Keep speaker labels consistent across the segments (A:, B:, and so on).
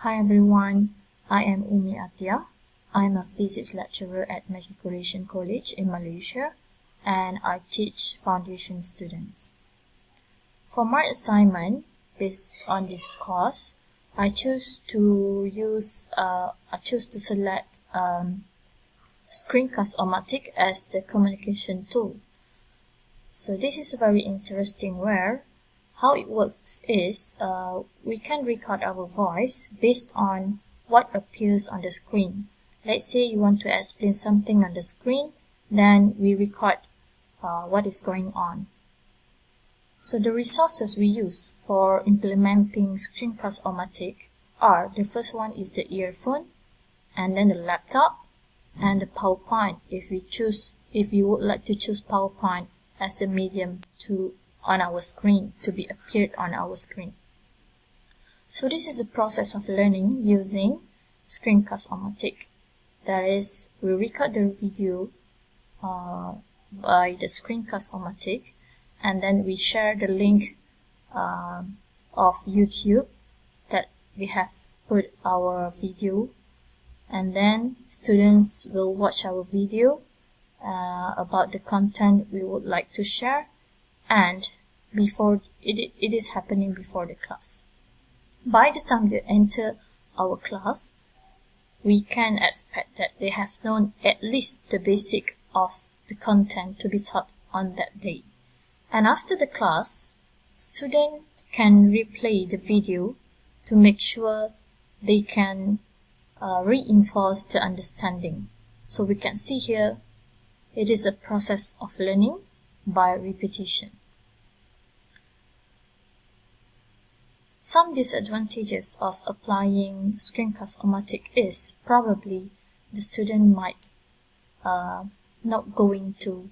A: Hi everyone, I am Umi Atia. I am a physics lecturer at Matriculation College in Malaysia and I teach foundation students. For my assignment, based on this course, I choose to select Screencast OMatic as the communication tool. So this is very interesting where how it works is we can record our voice based on what appears on the screen. Let's say you want to explain something on the screen, then we record what is going on. So the resources we use for implementing Screencast OMatic are, the first one is the earphone, and then the laptop, and the PowerPoint if you would like to choose PowerPoint as the medium to be appeared on our screen. So this is a process of learning using Screencast OMatic. That is, we record the video by the Screencast OMatic, and then we share the link of YouTube that we have put our video, and then students will watch our video about the content we would like to share, and before it is happening before the class. By the time they enter our class, we can expect that they have known at least the basic of the content to be taught on that day. And after the class, students can replay the video to make sure they can reinforce the understanding. So we can see here, it is a process of learning by repetition. Some disadvantages of applying Screencast OMatic is probably the student might not going to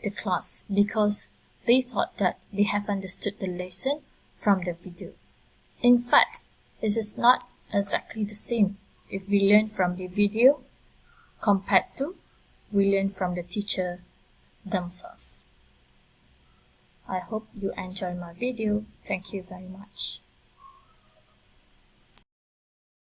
A: the class because they thought that they have understood the lesson from the video. In fact, this is not exactly the same if we learn from the video compared to we learn from the teacher themselves. I hope you enjoy my video. Thank you very much.